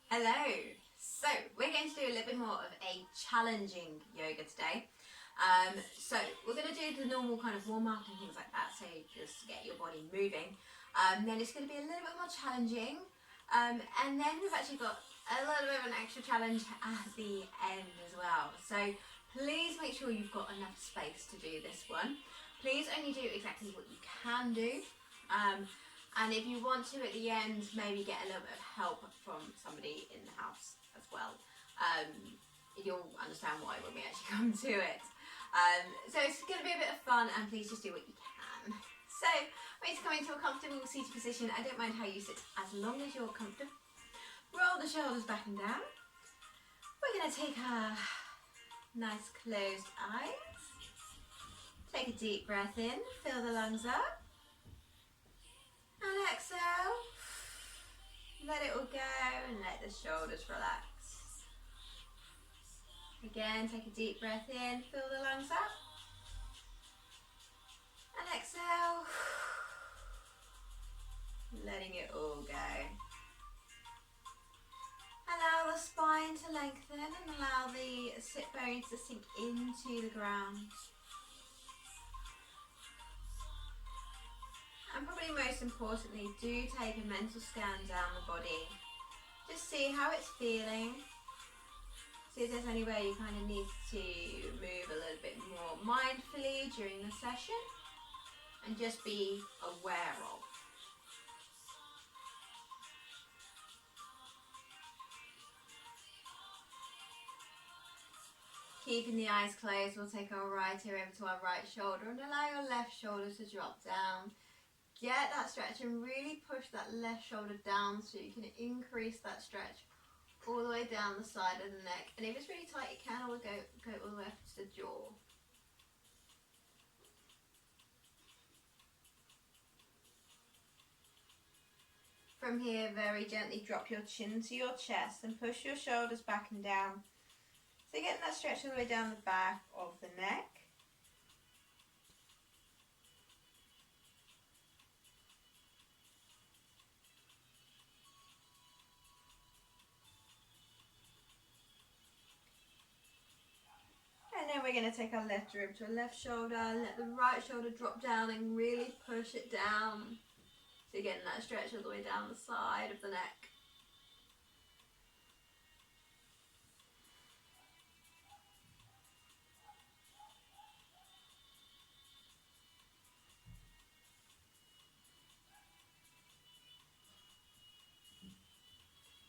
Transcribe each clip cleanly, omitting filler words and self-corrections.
Hello! So, we're going to do a little bit more of a challenging yoga today. We're going to do the normal kind of warm-up and things like that, so just to get your body moving. Then it's going to be a little bit more challenging. And then we've actually got a little bit of an extra challenge at the end as well. So, please make sure you've got enough space to do this one. Please only do exactly what you can do. And if you want to at the end, maybe get a little bit of help from somebody in the house as well. You'll understand why when we actually come to it. So it's going to be a bit of fun, and please just do what you can. So, we're going to come into a comfortable seated position. I don't mind how you sit as long as you're comfortable. Roll the shoulders back and down. We're going to take our nice closed eyes. Take a deep breath in, fill the lungs up. And exhale, let it all go and let the shoulders relax. Again, take a deep breath in, fill the lungs up. And exhale, letting it all go. Allow the spine to lengthen and allow the sit bones to sink into the ground. And probably most importantly, do take a mental scan down the body. Just see how it's feeling. See if there's anywhere you kind of need to move a little bit more mindfully during the session. And just be aware of. Keeping the eyes closed, we'll take our right ear over to our right shoulder and allow your left shoulder to drop down. Get that stretch and really push that left shoulder down so you can increase that stretch all the way down the side of the neck. And if it's really tight, you can always go all the way up to the jaw. From here, very gently drop your chin to your chest and push your shoulders back and down. So getting that stretch all the way down the back of the neck. And then we're going to take our left rib to our left shoulder, let the right shoulder drop down and really push it down. So you're getting that stretch all the way down the side of the neck.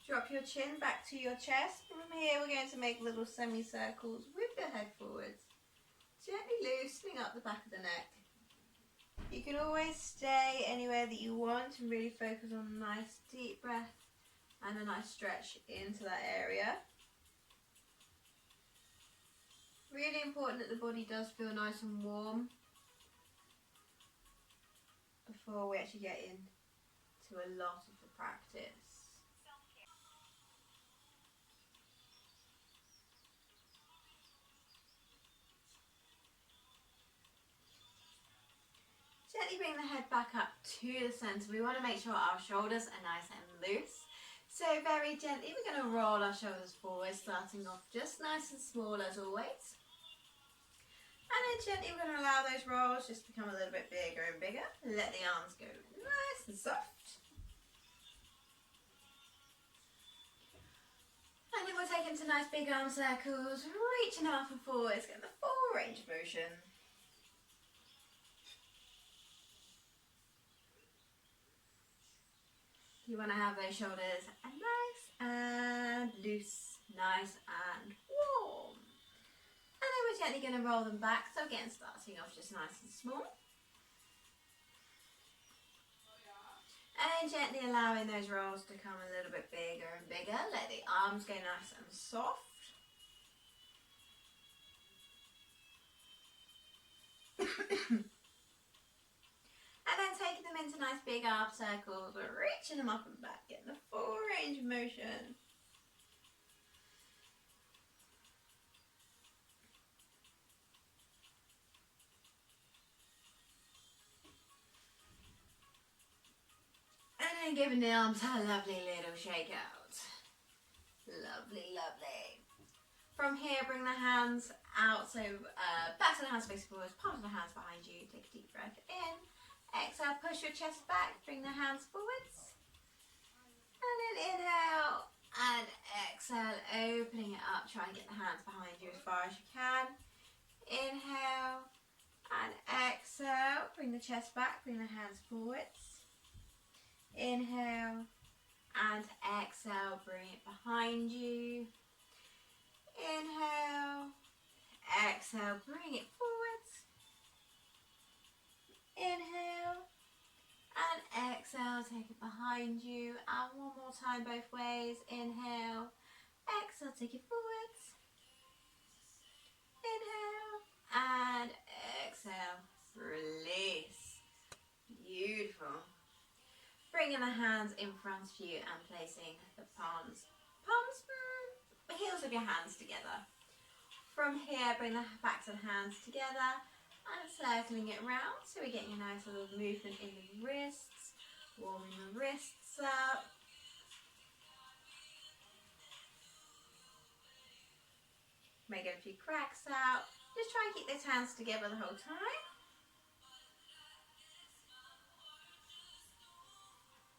Drop your chin back to your chest. From here we're going to make little semicircles with your head forwards. Gently loosening up the back of the neck. You can always stay anywhere that you want and really focus on a nice deep breath and a nice stretch into that area. Really important that the body does feel nice and warm before we actually get into a lot of the practice. Gently bring the head back up to the centre. We want to make sure our shoulders are nice and loose. So very gently we're going to roll our shoulders forward, starting off just nice and small as always. And then gently we're going to allow those rolls just become a little bit bigger and bigger. Let the arms go nice and soft. And then we'll take into nice big arm circles, reaching up and forwards, getting the full range of motion. You want to have those shoulders nice and loose, nice and warm. And then we're gently going to roll them back. So again, starting off just nice and small. And then gently allowing those rolls to come a little bit bigger and bigger. Let the arms go nice and soft. And then taking them into nice big arm circles, reaching them up and back, getting the full range of motion. And then giving the arms a lovely little shake out. Lovely, lovely. From here, bring the hands out, so back to the hands facing forwards, palms of the hands behind you. Take a deep breath in. Exhale, push your chest back, bring the hands forwards. And then inhale and exhale, opening it up. Try and get the hands behind you as far as you can. Inhale and exhale, bring the chest back, bring the hands forwards. Inhale and exhale, bring it behind you. Inhale, exhale, bring it forwards. Inhale and exhale, take it behind you. And one more time both ways. Inhale, exhale, take it forwards. Inhale and exhale, release. Beautiful. Bringing the hands in front of you and placing the heels of your hands together. From here, bring the backs of the hands together and circling it round. So we're getting a nice little movement in the wrists, warming the wrists up. May get a few cracks out. Just try and keep those hands together the whole time.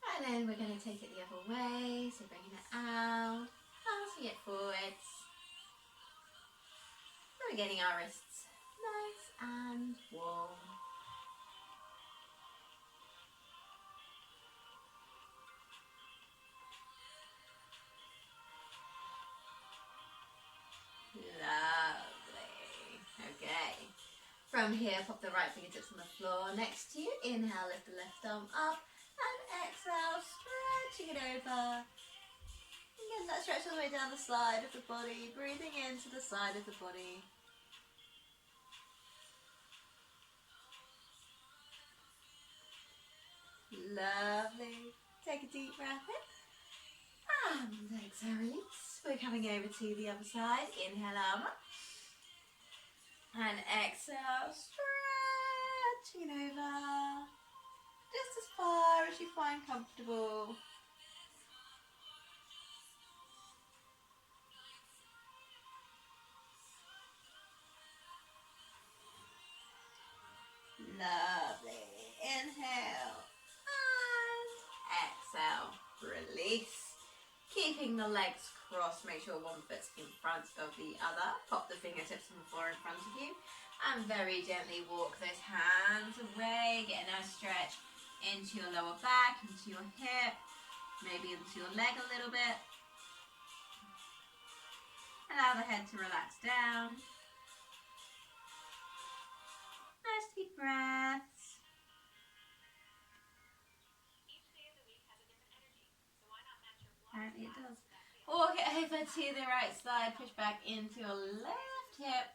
And then we're going to take it the other way. So bringing it out, passing it forwards. And we're getting our wrists nice and warm. Lovely. Okay. From here, pop the right fingertips on the floor next to you. Inhale, lift the left arm up. And exhale, stretching it over. Again, that stretch all the way down the side of the body. Breathing into the side of the body. Lovely. Take a deep breath in. And exhale, release. We're coming over to the other side. Inhale, arm up. And exhale, stretching over. Just as far as you find comfortable. Lovely. Inhale. And exhale. Release. Keeping the legs crossed, make sure one foot's in front of the other. Pop the fingertips on the floor in front of you. And very gently walk those hands away. Get a nice stretch into your lower back, into your hip, maybe into your leg a little bit. Allow the head to relax down. Nice deep breaths. And it does. Walk it over to the right side, push back into your left hip.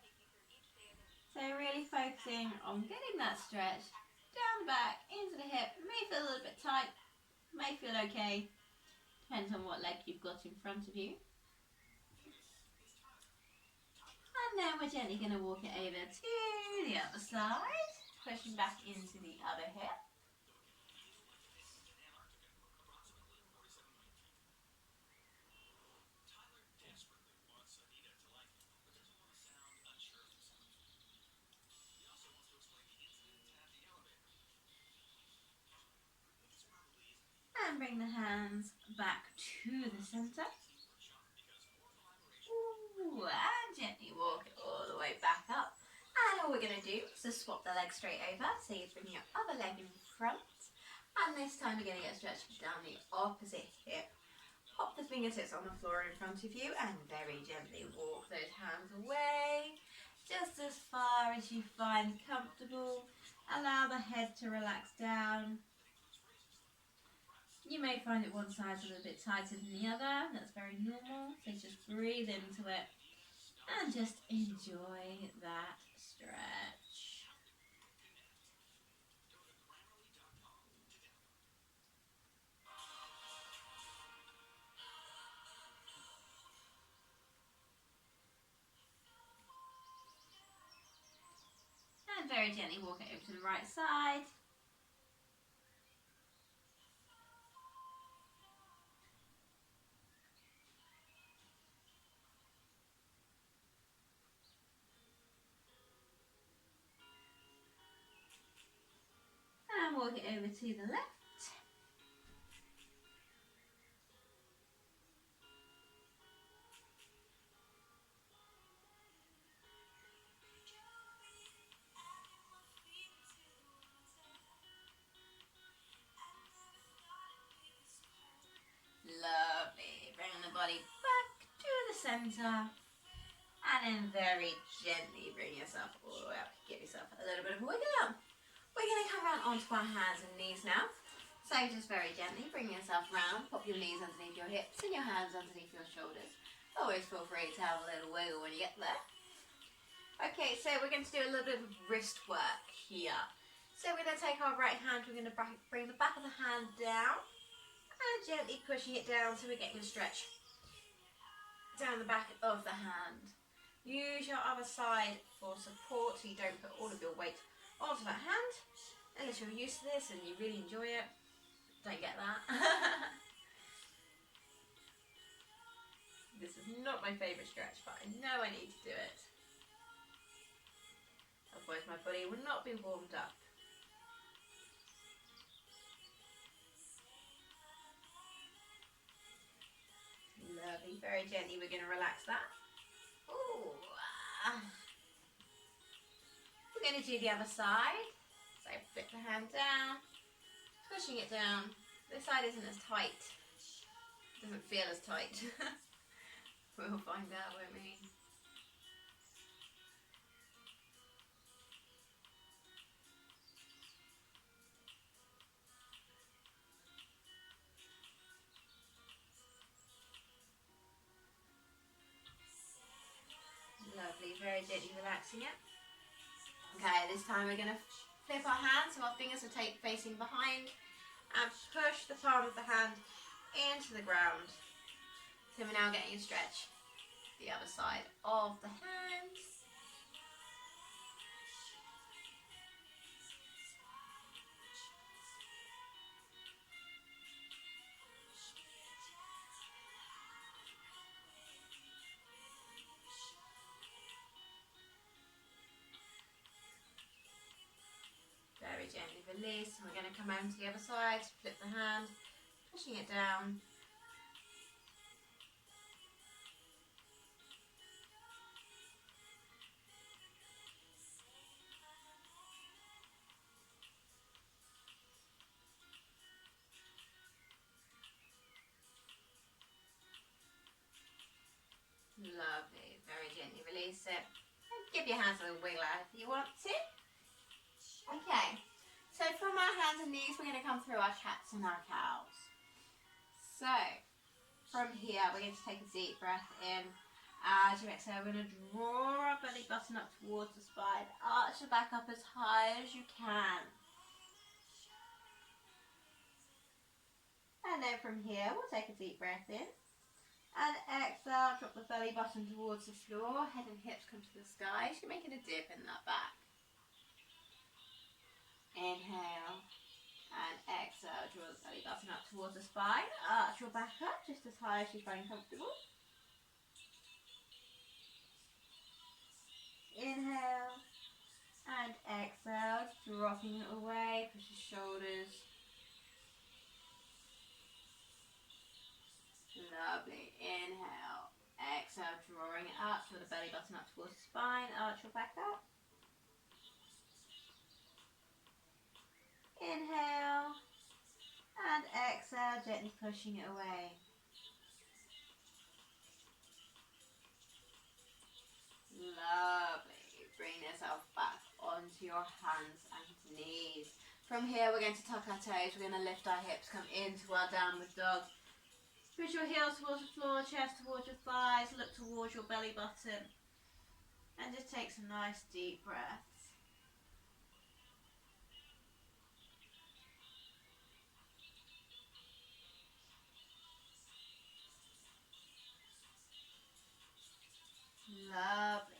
So really focusing on getting that stretch down the back, into the hip. May feel a little bit tight, may feel okay. Depends on what leg you've got in front of you. And then we're gently going to walk it over to the other side, pushing back into the other hip. And bring the hands back to the center. Ooh, and gently walk it all the way back up. And all we're going to do is just swap the legs straight over. So you bring your other leg in front. And this time we're going to get stretched down the opposite hip. Pop the fingertips on the floor in front of you and very gently walk those hands away. Just as far as you find comfortable. Allow the head to relax down. You may find that one side's a little bit tighter than the other. That's very normal. So just breathe into it and just enjoy that stretch. And very gently walk it over to the right side. walk it over to the left. Lovely. Bring the body back to the centre. And then very gently bring yourself all the way up. Give yourself a little bit of a wiggle up. We're going to come around onto our hands and knees now. So just very gently bring yourself round. Pop your knees underneath your hips and your hands underneath your shoulders. Always feel free to have a little wiggle when you get there. Okay, so we're going to do a little bit of wrist work here. So we're going to take our right hand, we're going to bring the back of the hand down and gently pushing it down so we're getting a stretch down the back of the hand. Use your other side for support so you don't put all of your weight onto that hand. Unless you're used to this and you really enjoy it. Don't get that. This is not my favourite stretch, but I know I need to do it. Otherwise my body will not be warmed up. Lovely, very gently we're going to relax that. Ooh. We're going to do the other side. So flip the hand down, pushing it down. This side isn't as tight. Doesn't feel as tight. We'll find out, won't we? Lovely, very gently relaxing it. Okay, this time we're going to flip our hands so our fingers are facing behind and push the palm of the hand into the ground. So we're now getting a stretch the other side of the hand. Very gently release. We're going to come over to the other side, flip the hand, pushing it down. Lovely, very gently release it. And give your hands a little wiggle out if you want to. Okay, so from our hands and knees we're going to come through our cats and our cows. So, from here we're going to take a deep breath in. As you exhale, we're going to draw our belly button up towards the spine. Arch your back up as high as you can. And then from here we'll take a deep breath in. And exhale, drop the belly button towards the floor, head and hips come to the sky. So you're making a dip in that back. Inhale and exhale, draw the belly button up towards the spine. Arch your back up just as high as you find comfortable. Inhale and exhale, dropping it away, push your shoulders. Lovely. Inhale. Exhale, drawing it up, so the belly button up towards the spine. Arch your back up. Inhale. And exhale, gently pushing it away. Lovely. Bring yourself back onto your hands and knees. From here, we're going to tuck our toes. We're going to lift our hips, come into our downward dog. Push your heels towards the floor, chest towards your thighs, look towards your belly button. And just take some nice deep breaths. Lovely.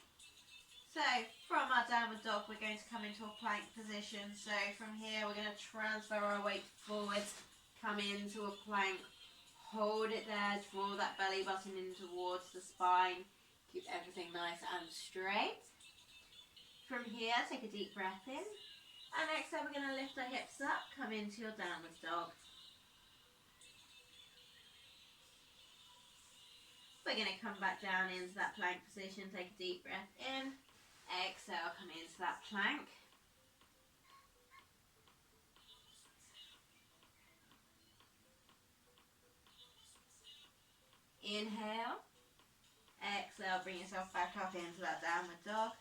So, from our downward dog, we're going to come into a plank position. So, from here, we're going to transfer our weight forwards, come into a plank. Hold it there, draw that belly button in towards the spine. Keep everything nice and straight. From here, take a deep breath in. And exhale, we're going to lift our hips up, come into your downward dog. We're going to come back down into that plank position, take a deep breath in, exhale, come into that plank. Inhale, exhale, bring yourself back up into that downward dog.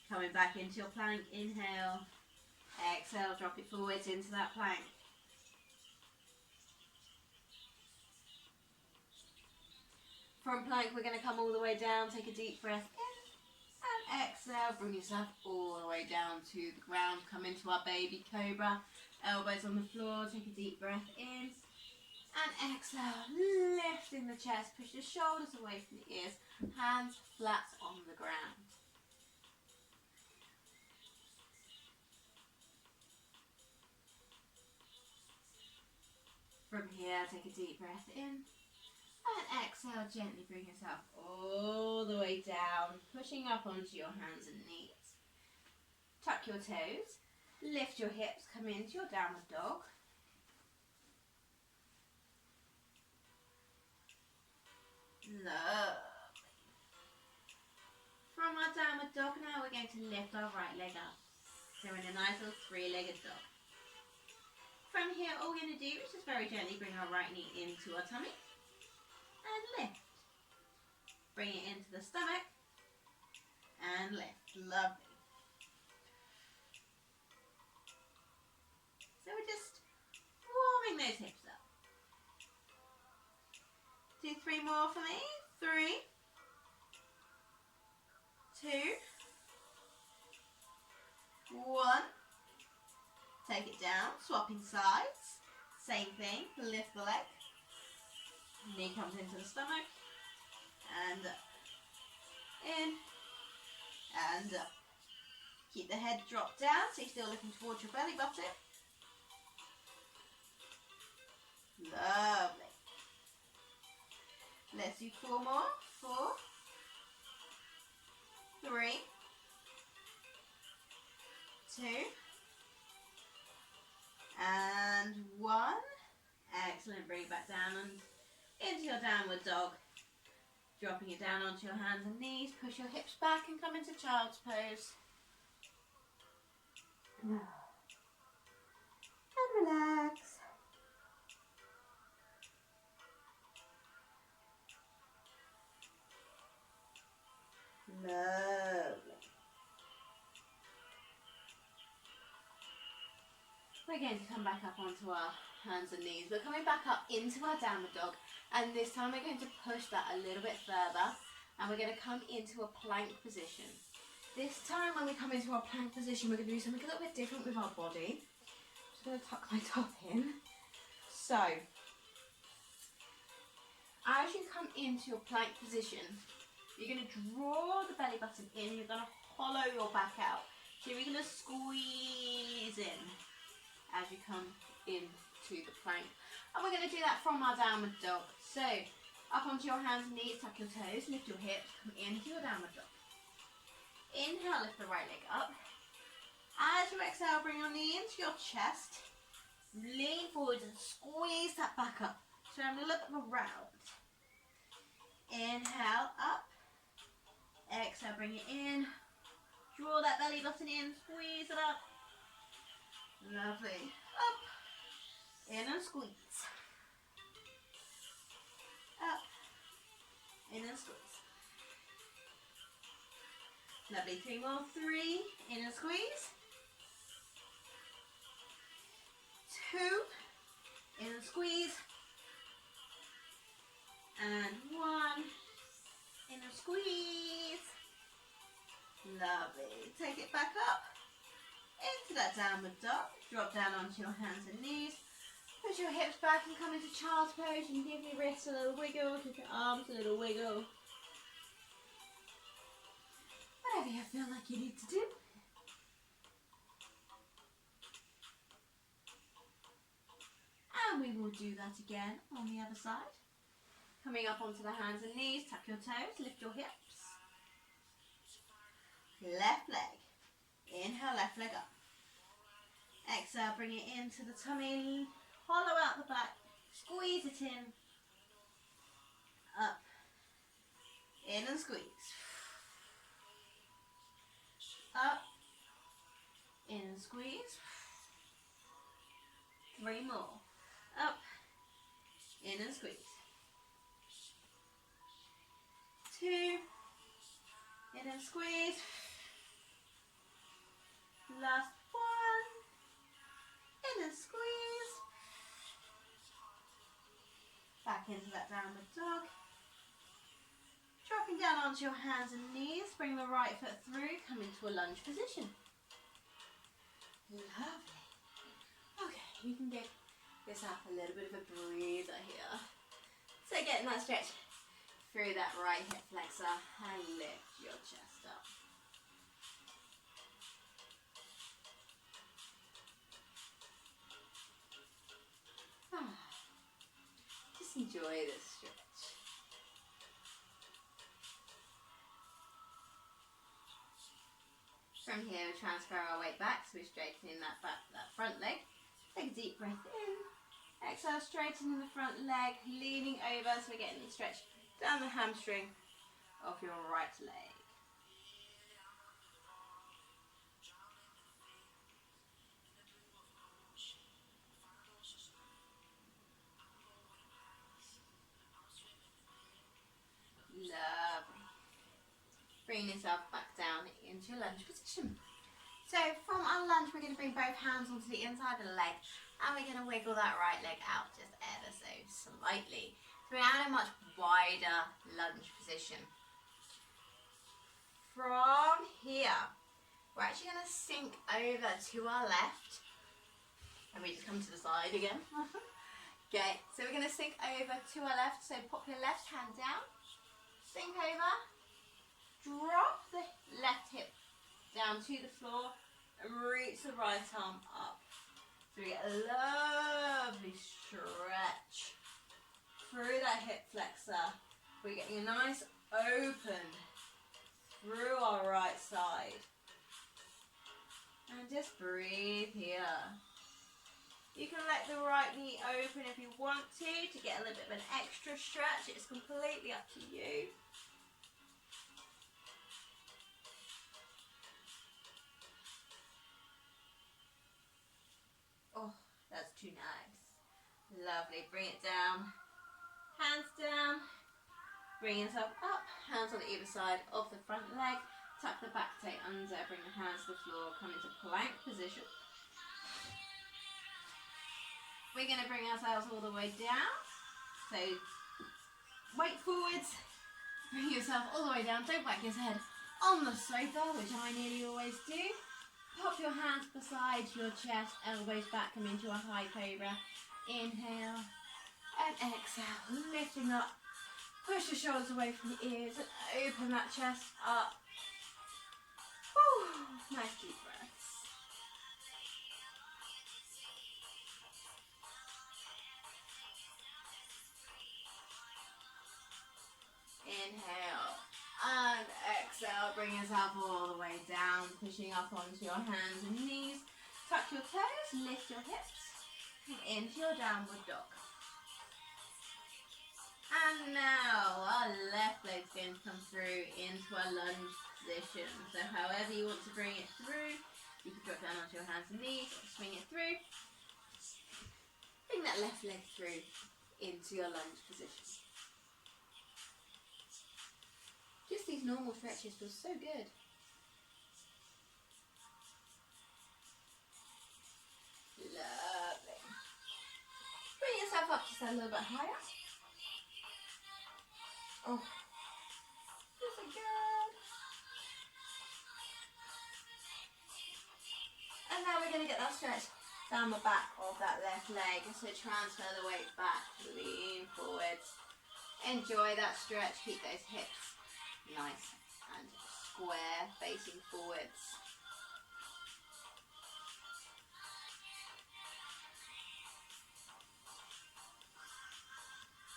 Coming back into your plank, inhale, exhale, drop it forwards into that plank. From plank, we're going to come all the way down, take a deep breath in, and exhale, bring yourself all the way down to the ground, come into our baby cobra, elbows on the floor, take a deep breath in, and exhale, lifting the chest, push the shoulders away from the ears, hands flat on the ground. From here, take a deep breath in, and exhale, gently bring yourself all the way down, pushing up onto your hands and knees. Tuck your toes, lift your hips, come into your downward dog. Lovely. From our downward dog now, we're going to lift our right leg up. So we're in a nice little three-legged dog. From here, all we're going to do is just very gently bring our right knee into our tummy and lift. Bring it into the stomach and lift. Lovely. So we're just warming those hips up. Do 3 more for me. 3, 2, 1. Take it down, swapping sides. Same thing, lift the leg. Knee comes into the stomach. And up. In. And up. Keep the head dropped down so you're still looking towards your belly button. Lovely. Let's do 4 more. 4, 3, 2, and 1. Excellent. Bring it back down and into your downward dog. Dropping it down onto your hands and knees. Push your hips back and come into child's pose. And relax. Lovely. We're going to come back up onto our hands and knees. We're coming back up into our downward dog, and this time we're going to push that a little bit further, and we're going to come into a plank position. This time when we come into our plank position, we're going to do something a little bit different with our body. I'm just going to tuck my top in. So, as you come into your plank position, you're going to draw the belly button in, you're going to hollow your back out. So you're going to squeeze in as you come into the plank. And we're going to do that from our downward dog. So, up onto your hands and knees, tuck your toes, lift your hips, come into your downward dog. Inhale, lift the right leg up. As you exhale, bring your knee into your chest. Lean forward and squeeze that back up. So I'm going to look around. Inhale, up. Exhale, bring it in. Draw that belly button in, squeeze it up. Lovely. Up. In and squeeze. Up. In and squeeze. Lovely. 3 more. 3. In and squeeze. 2. In and squeeze. And 1. In and squeeze. Lovely. Take it back up into that downward dog. Drop down onto your hands and knees. Push your hips back and come into child's pose. And give your wrists a little wiggle. Give your arms a little wiggle. Whatever you feel like you need to do. And we will do that again on the other side. Coming up onto the hands and knees, tuck your toes, lift your hips. left leg. Inhale, left leg up. Exhale, bring it into the tummy. Hollow out the back. Squeeze it in. Up. In and squeeze. Up. In and squeeze. 3 more. Up. In and squeeze. 2. In and squeeze. Last 1. In and squeeze. Back into that downward dog. Dropping down onto your hands and knees. Bring the right foot through. Come into a lunge position. Lovely. Okay, you can give yourself a little bit of a breather here. So getting that stretch through that right hip flexor and lift your chest up. Just enjoy this stretch. From here, we transfer our weight back, so we're straightening that front leg. Take a deep breath in. Exhale, straightening the front leg, leaning over, so we're getting the stretch down the hamstring of your right leg. Lovely. Bring yourself back down into your lunge position. So from our lunge, we're going to bring both hands onto the inside of the leg, and we're going to wiggle that right leg out just ever so slightly. So we're at a much wider lunge position. From here, we're actually going to sink over to our left, and we just come to the side again. Okay, so we're going to sink over to our left, so pop your left hand down, sink over, drop the left hip down to the floor and reach the right arm up. So we get a lovely stretch through that hip flexor. We're getting a nice open through our right side. And just breathe here. You can let the right knee open if you want to get a little bit of an extra stretch. It's completely up to you. Oh, that's too nice. Lovely. Bring it down. Hands down. Bring yourself up. Hands on either side of the front leg. Tuck the back toe under. Bring the hands to the floor. Come into plank position. We're going to bring ourselves all the way down. So, weight forwards. Bring yourself all the way down. Don't whack your head on the sofa, which I nearly always do. Pop your hands beside your chest, elbows back, come into a high cobra. Inhale and exhale, lifting up. Push the shoulders away from the ears and open that chest up. Whew, nice deep breaths. Inhale and exhale, bring yourself all the way down, pushing up onto your hands and knees. Tuck your toes, lift your hips, and into your downward dog. And now our left leg's going to come through into our lunge position. So however you want to bring it through, you can drop down onto your hands and knees, swing it through. Bring that left leg through into your lunge position. Just these normal stretches feel so good. Lovely. Bring yourself up just a little bit higher. Oh, feels so good. And now we're going to get that stretch down the back of that left leg. So transfer the weight back, lean forwards. Enjoy that stretch, keep those hips nice and square, facing forwards.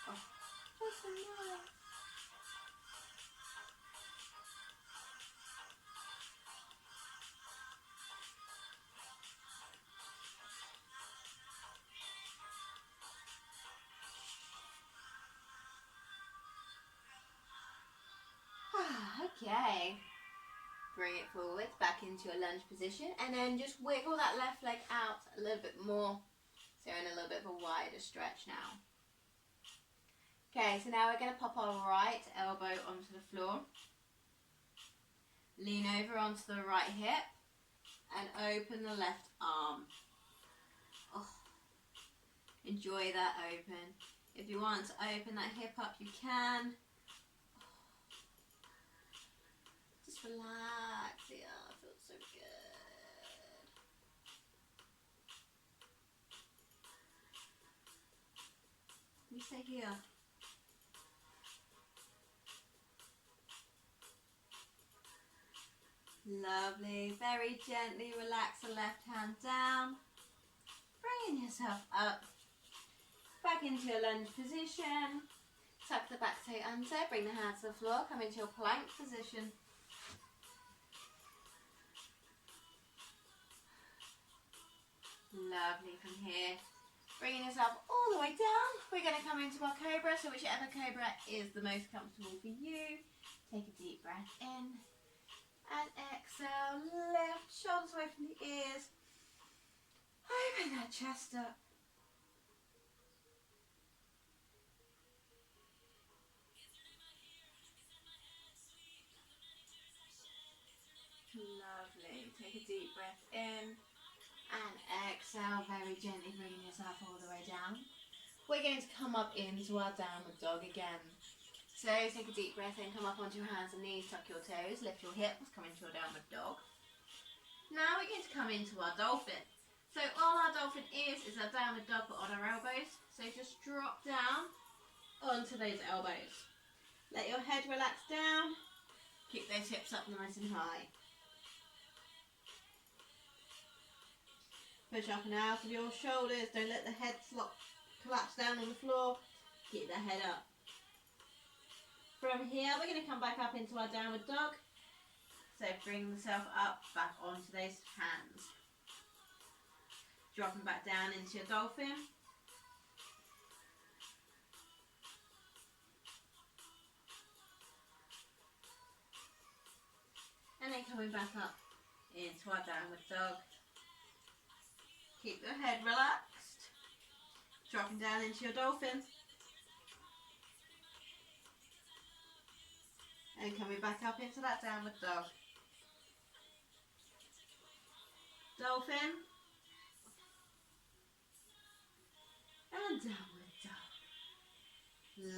Oh, that's so nice. Okay. Bring it forward, back into your lunge position, and then just wiggle that left leg out a little bit more. So in a little bit of a wider stretch now. Okay, so now we're going to pop our right elbow onto the floor. Lean over onto the right hip and open the left arm. Oh, enjoy that open. If you want to open that hip up, you can. Just relax. Yeah, it feels so good. You stay here. Lovely. Very gently relax the left hand down. Bringing yourself up. Back into your lunge position. Tuck the back toe under. Bring the hands to the floor. Come into your plank position. Lovely. From here, bringing yourself all the way down. We're going to come into our cobra. So whichever cobra is the most comfortable for you. Take a deep breath in. And exhale, lift, shoulders away from the ears. Open that chest up. Lovely. Take a deep breath in. And exhale, very gently bringing yourself all the way down. We're going to come up into our downward dog again. So take a deep breath in, come up onto your hands and knees, tuck your toes, lift your hips, come into your downward dog. Now we're going to come into our dolphin. So all our dolphin is our downward dog but on our elbows. So just drop down onto those elbows. Let your head relax down. Keep those hips up nice and high. Push up and out of your shoulders. Don't let the head collapse down on the floor. Keep the head up. From here, we're going to come back up into our downward dog. So bring yourself up, back onto those hands. Dropping back down into your dolphin. And then coming back up into our downward dog. Keep your head relaxed. Dropping down into your dolphin. And coming back up into that downward dog. Dolphin. And downward dog.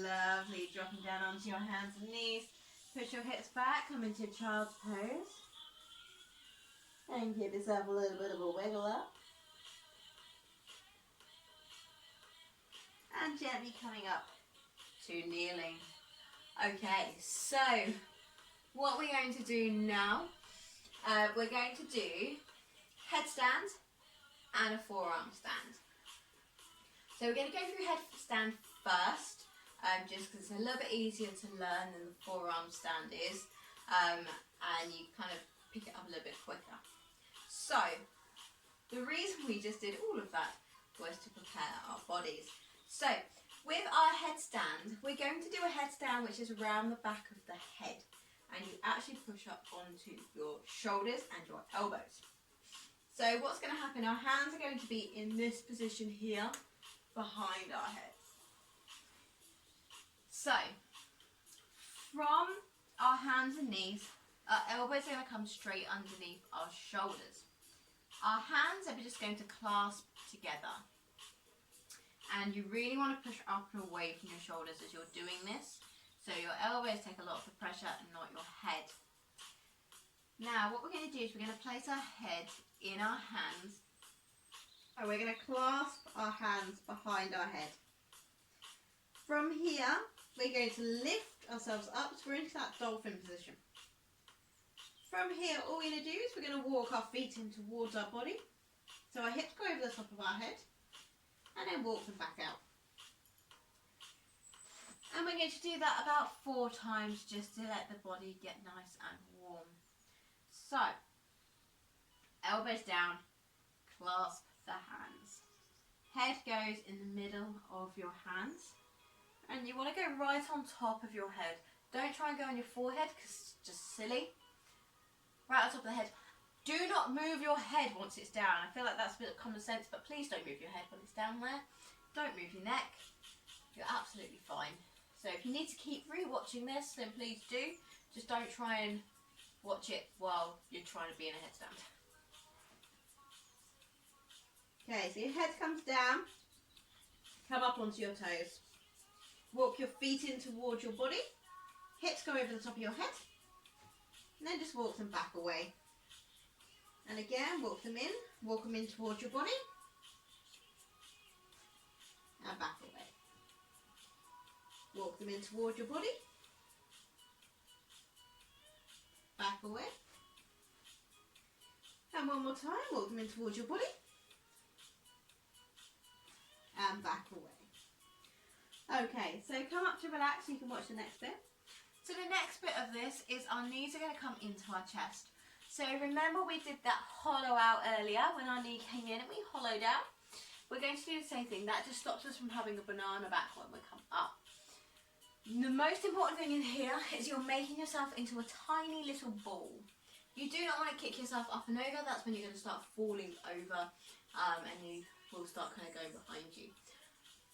Lovely. Dropping down onto your hands and knees. Push your hips back. Come into child's pose. And give yourself a little bit of a wiggle up. And gently coming up to kneeling. Okay, so what we're going to do now, we're going to do headstand and a forearm stand. So we're going to go through headstand first, just because it's a little bit easier to learn than the forearm stand is, and you kind of pick it up a little bit quicker. So the reason we just did all of that was to prepare our bodies. So with our headstand, we're going to do a headstand which is around the back of the head, and you actually push up onto your shoulders and your elbows. So what's going to happen, our hands are going to be in this position here behind our heads. So from our hands and knees, our elbows are going to come straight underneath our shoulders. Our hands are just going to clasp together. And you really want to push up and away from your shoulders as you're doing this. So your elbows take a lot of the pressure and not your head. Now what we're going to do is we're going to place our head in our hands. And we're going to clasp our hands behind our head. From here, we're going to lift ourselves up so we're into that dolphin position. From here, all we're going to do is we're going to walk our feet in towards our body. So our hips go over the top of our head. And then walk them back out. And we're going to do that about 4 times just to let the body get nice and warm. So, elbows down, clasp the hands. Head goes in the middle of your hands. And you want to go right on top of your head. Don't try and go on your forehead because it's just silly. Right on top of the head. Do not move your head once it's down. I feel like that's a bit of common sense, but please don't move your head when it's down there. Don't move your neck. You're absolutely fine. So if you need to keep re-watching this, then please do. Just don't try and watch it while you're trying to be in a headstand. Okay, so your head comes down. Come up onto your toes. Walk your feet in towards your body. Hips go over the top of your head. And then just walk them back away. And again, walk them in towards your body. And back away. Walk them in towards your body. Back away. And one more time, walk them in towards your body. And back away. Okay, so come up to relax so you can watch the next bit. So the next bit of this is our knees are going to come into our chest. So remember we did that hollow out earlier when our knee came in and we hollowed out. We're going to do the same thing. That just stops us from having a banana back when we come up. The most important thing in here is you're making yourself into a tiny little ball. You do not want to kick yourself up and over. That's when you're going to start falling over and you will start kind of going behind you.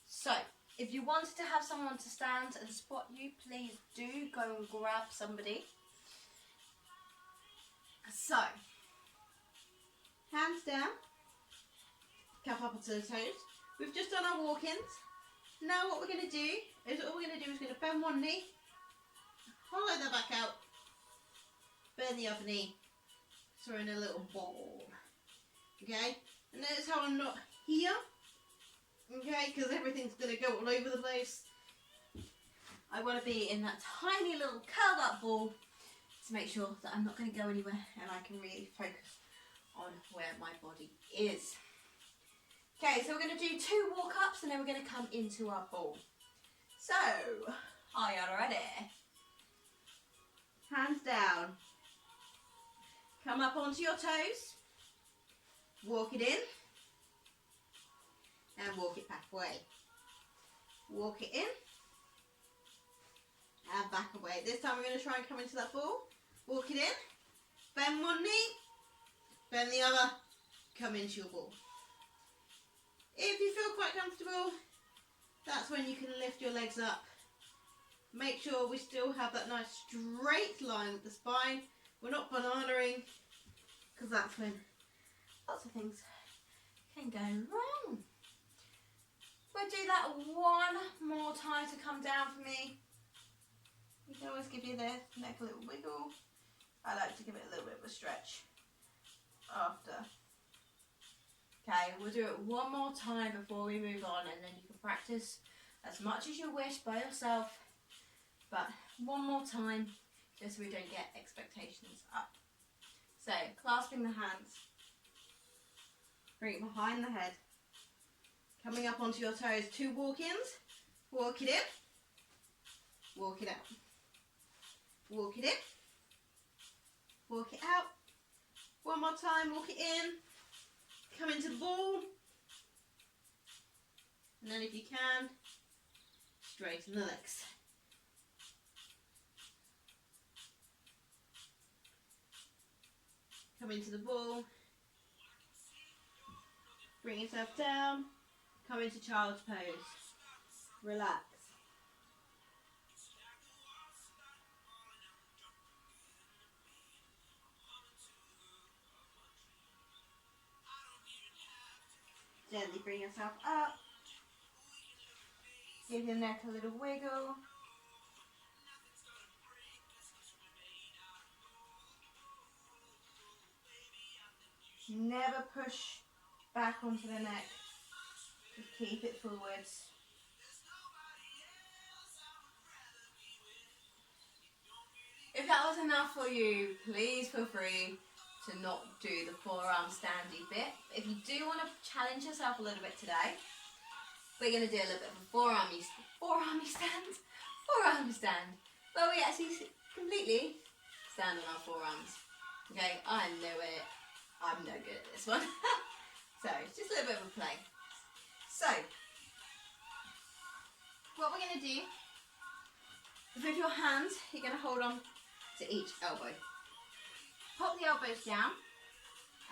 So if you wanted to have someone to stand and spot you, please do go and grab somebody. So, hands down, cup up onto the toes. We've just done our walk-ins. Now what we're going to do is bend one knee, hollow the back out, bend the other knee, throw in a little ball. Okay, and notice how I'm not here. Okay, because everything's going to go all over the place. I want to be in that tiny little curled up ball to make sure that I'm not going to go anywhere and I can really focus on where my body is. Okay, so we're going to do 2 walk-ups and then we're going to come into our ball. So, are you ready? Hands down. Come up onto your toes. Walk it in. And walk it back away. Walk it in. And back away. This time we're going to try and come into that ball. Walk it in. Bend one knee. Bend the other. Come into your ball. If you feel quite comfortable, that's when you can lift your legs up. Make sure we still have that nice straight line with the spine. We're not bananaing, because that's when lots of things can go wrong. We'll do that one more time to come down for me. You can always give your neck a little wiggle. I like to give it a little bit of a stretch after. Okay, we'll do it one more time before we move on, and then you can practice as much as you wish by yourself. But one more time, just so we don't get expectations up. So, clasping the hands. Bring it behind the head. Coming up onto your toes, 2 walk-ins. Walk it in. Walk it out. Walk it in. Walk it out. One more time, walk it in. Come into the ball. And then if you can, straighten the legs. Come into the ball. Bring yourself down. Come into child's pose. Relax. Gently bring yourself up. Give your neck a little wiggle. Never push back onto the neck. Just keep it forwards. If that was enough for you, please feel free to not do the forearm standy bit. If you do want to challenge yourself a little bit today, we're going to do a little bit of a forearmy stand, where we actually completely stand on our forearms. Okay, I know it. I'm no good at this one. So, it's just a little bit of a play. So, what we're going to do With your hands, you're going to hold on to each elbow. Pop the elbows down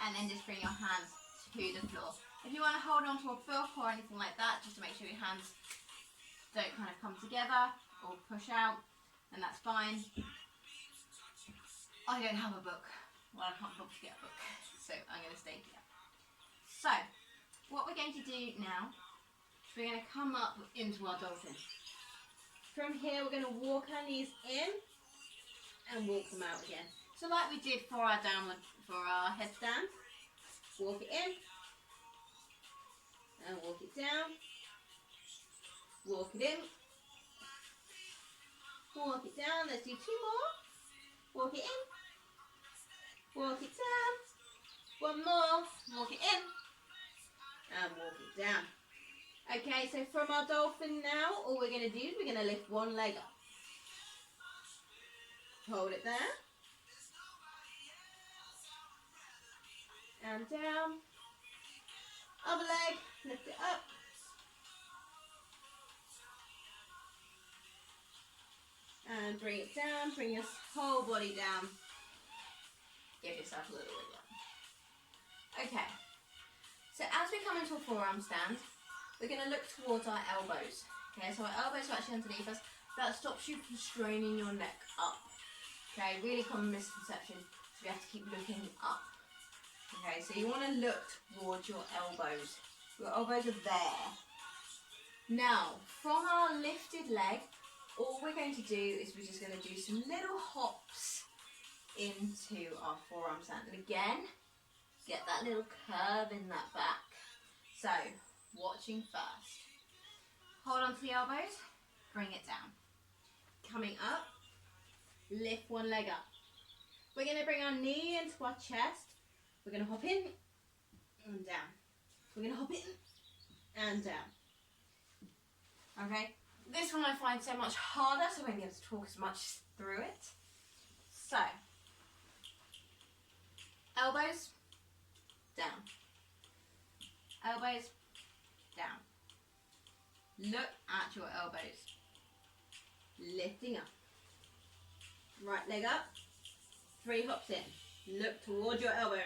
and then just bring your hands to the floor. If you want to hold on to a book or anything like that, just to make sure your hands don't kind of come together or push out, then that's fine. I don't have a book. Well, I can't probably get a book, so I'm going to stay here. So, what we're going to do now is we're going to come up into our dolphin. From here, we're going to walk our knees in and walk them out again. So like we did for our downward, for our headstand, walk it in and walk it down, walk it in, walk it down. Let's do 2 more. Walk it in, walk it down, 1 more, walk it in and walk it down. Okay, so from our dolphin now, all we're going to do is we're going to lift 1 leg up. Hold it there. And down. Other leg, lift it up. And bring it down, bring your whole body down. Give yourself a little wiggle. Okay, so as we come into a forearm stand, we're going to look towards our elbows. Okay, so our elbows are actually underneath us. That stops you from straining your neck up. Okay, really common misconception, so we have to keep looking up. Okay, so you want to look towards your elbows. Your elbows are there. Now, from our lifted leg, all we're going to do is we're just going to do some little hops into our forearm stand. And again, get that little curve in that back. So, watching first. Hold on to the elbows, bring it down. Coming up, lift 1 leg up. We're going to bring our knee into our chest. We're going to hop in and down. We're going to hop in and down. Okay, this one I find so much harder, so I won't be able to talk as much through it. So, elbows, down. Elbows, down. Look at your elbows. Lifting up. Right leg up. 3 hops in. Look towards your elbows.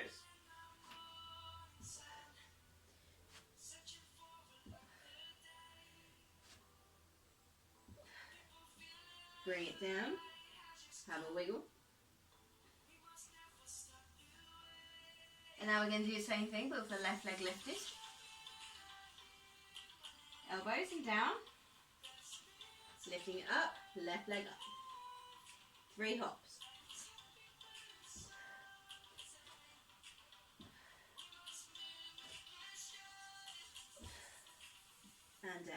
Bring it down. Have a wiggle. And now we're going to do the same thing, but with the left leg lifted. Elbows and down. Lifting it up. Left leg up. 3 hops. And down.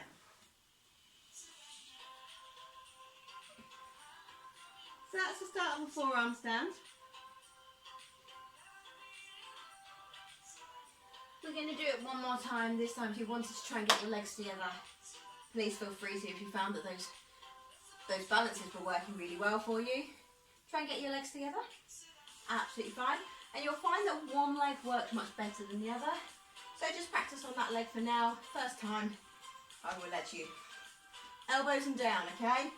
So that's the start of a forearm stand. We're going to do it 1 more time. This time if you wanted to try and get your legs together, please feel free to. If you found that those balances were working really well for you, try and get your legs together. Absolutely fine. And you'll find that 1 leg works much better than the other. So just practice on that leg for now. First time, I will let you. Elbows and down, okay?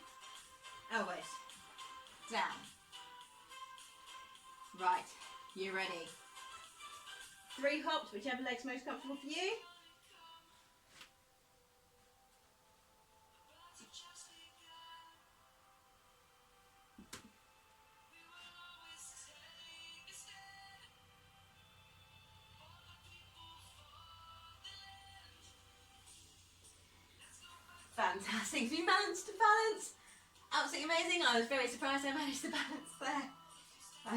Elbows. Down. Right, you ready? 3 hops, whichever leg's most comfortable for you. Fantastic. Have you managed to balance? Absolutely amazing. I was very surprised I managed to balance there.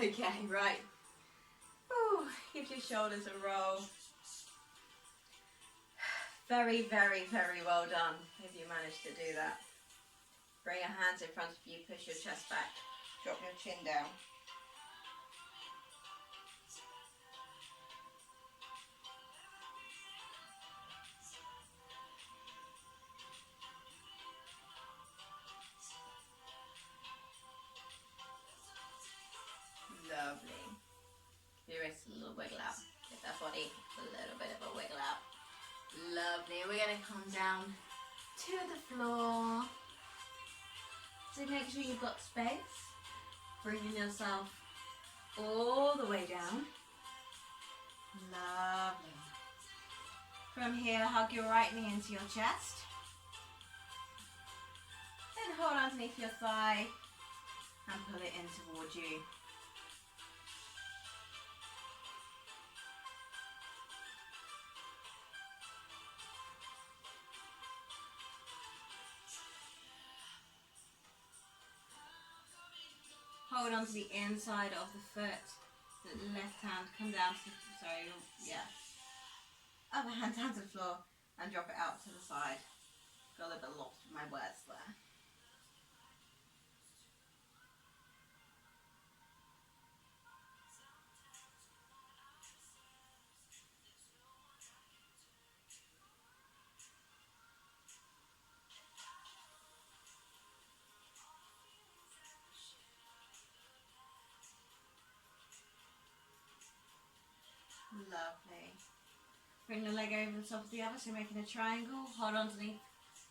Okay, right. Ooh, give your shoulders a roll. Very, very, very well done if you managed to do that. Bring your hands in front of you, push your chest back, drop your chin down. Lovely. Your wrists a little wiggle out. Give that body a little bit of a wiggle out. Lovely. We're going to come down to the floor. So make sure you've got space, bringing yourself all the way down. Lovely. From here, hug your right knee into your chest. Then hold underneath your thigh and pull it in towards you. Hold on to the inside of the foot. The left hand come down to, other hand down to the floor and drop it out to the side. Got a little bit lost with my words there. Lovely. Bring the leg over the top of the other, so making a triangle. Hold on underneath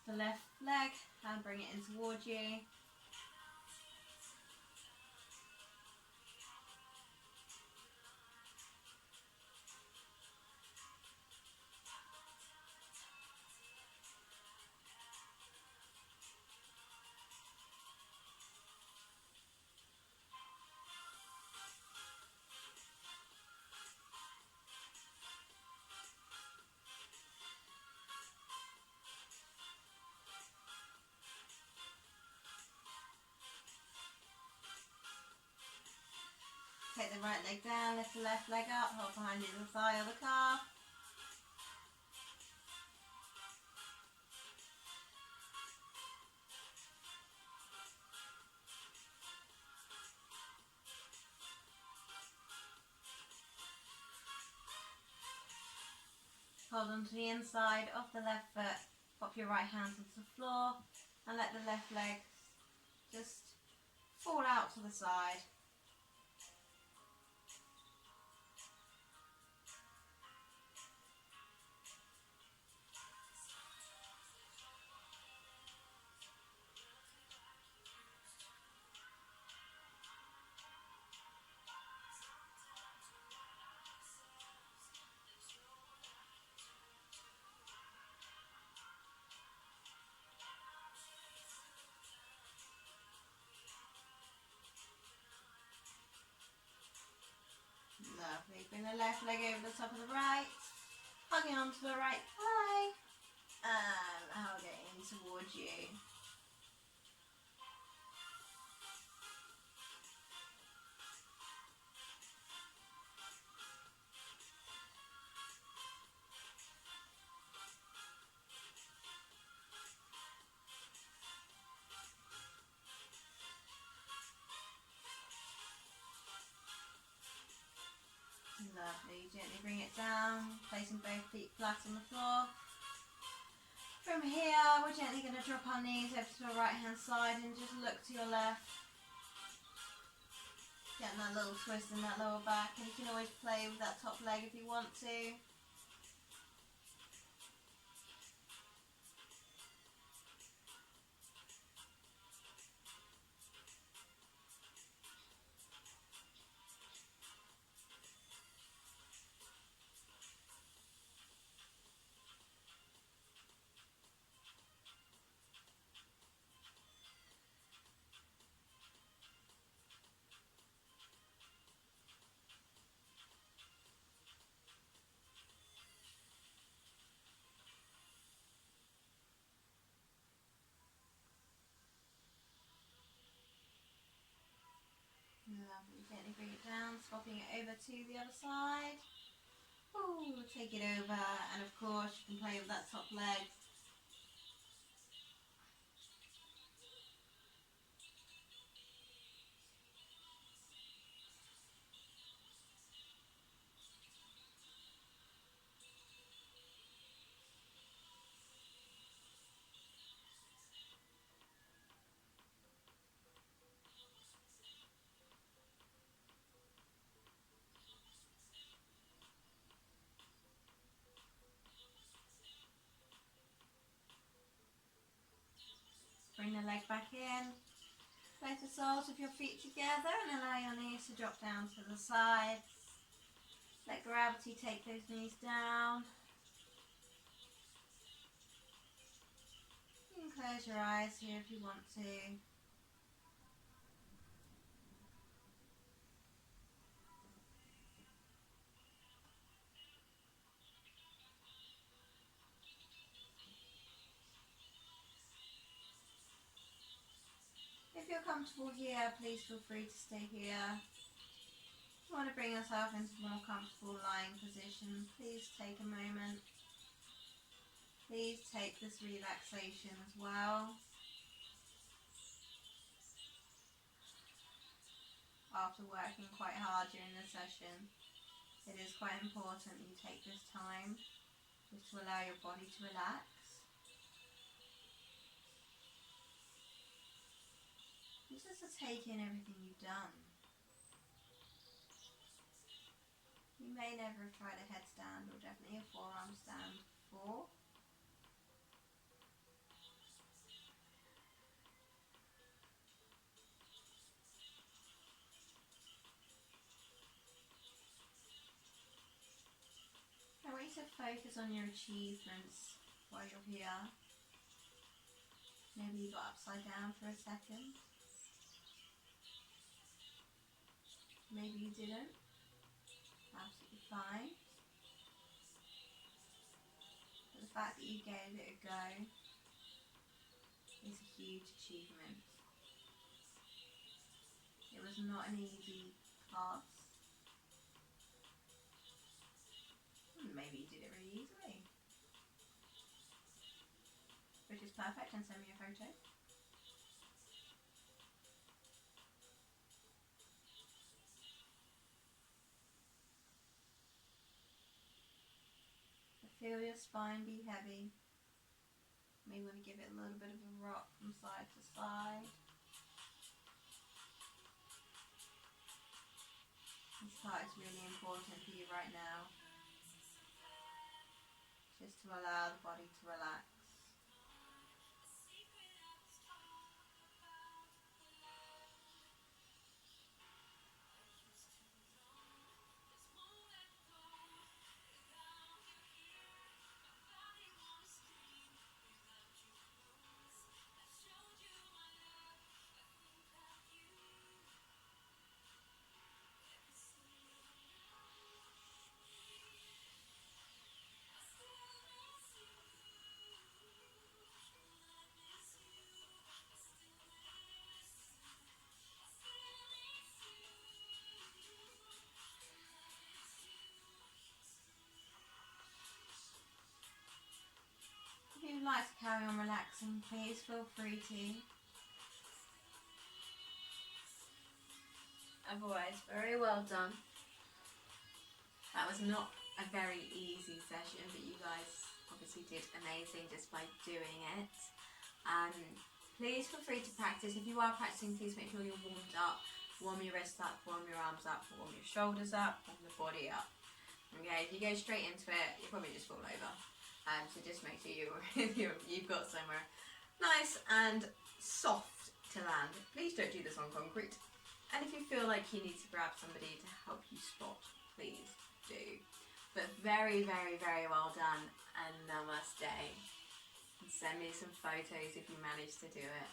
the left leg and bring it in towards you. Take the right leg down, lift the left leg up, hold behind either thigh or the calf. Hold on to the inside of the left foot, pop your right hand onto the floor and let the left leg just fall out to the side. Lovely. Bring the left leg over the top of the right, hugging onto the right thigh, and hug it in towards you. Lovely. Gently bring it down, placing both feet flat on the floor. From here, we're gently going to drop our knees over to the right hand side and just look to your left. Getting that little twist in that lower back, and you can always play with that top leg if you want to. Lovely. Gently bring it down, swapping it over to the other side. Ooh, take it over, and of course you can play with that top leg. Bring the leg back in, Place the soles of your feet together and allow your knees to drop down to the sides. Let gravity take those knees down. You can close your eyes here if you want to. If you're comfortable here, please feel free to stay here. If you want to bring yourself into a more comfortable lying position, please take a moment. Please take this relaxation as well. After working quite hard during the session, it is quite important that you take this time just to allow your body to relax. Just to take in everything you've done. You may never have tried a headstand or definitely a forearm stand before. I want you to focus on your achievements while you're here. Maybe you got upside down for a second. Maybe you didn't. Absolutely fine. But the fact that you gave it a go is a huge achievement. It was not an easy task. Maybe you did it really easily. Which is perfect, and send me a photo. Feel your spine be heavy. Maybe want to give it a little bit of a rock from side to side. This part is really important for you right now. Just to allow the body to relax. If you'd like to carry on relaxing, please feel free to. Otherwise, very well done. That was not a very easy session, but you guys obviously did amazing just by doing it. Please feel free to practice. If you are practicing, please make sure you're warmed up. Warm your wrists up, warm your arms up, warm your shoulders up, warm the body up. Okay, if you go straight into it, you'll probably just fall over. So just make sure you've got somewhere nice and soft to land. Please don't do this on concrete. And if you feel like you need to grab somebody to help you spot, please do. But very, very, very well done, and namaste. And send me some photos if you manage to do it.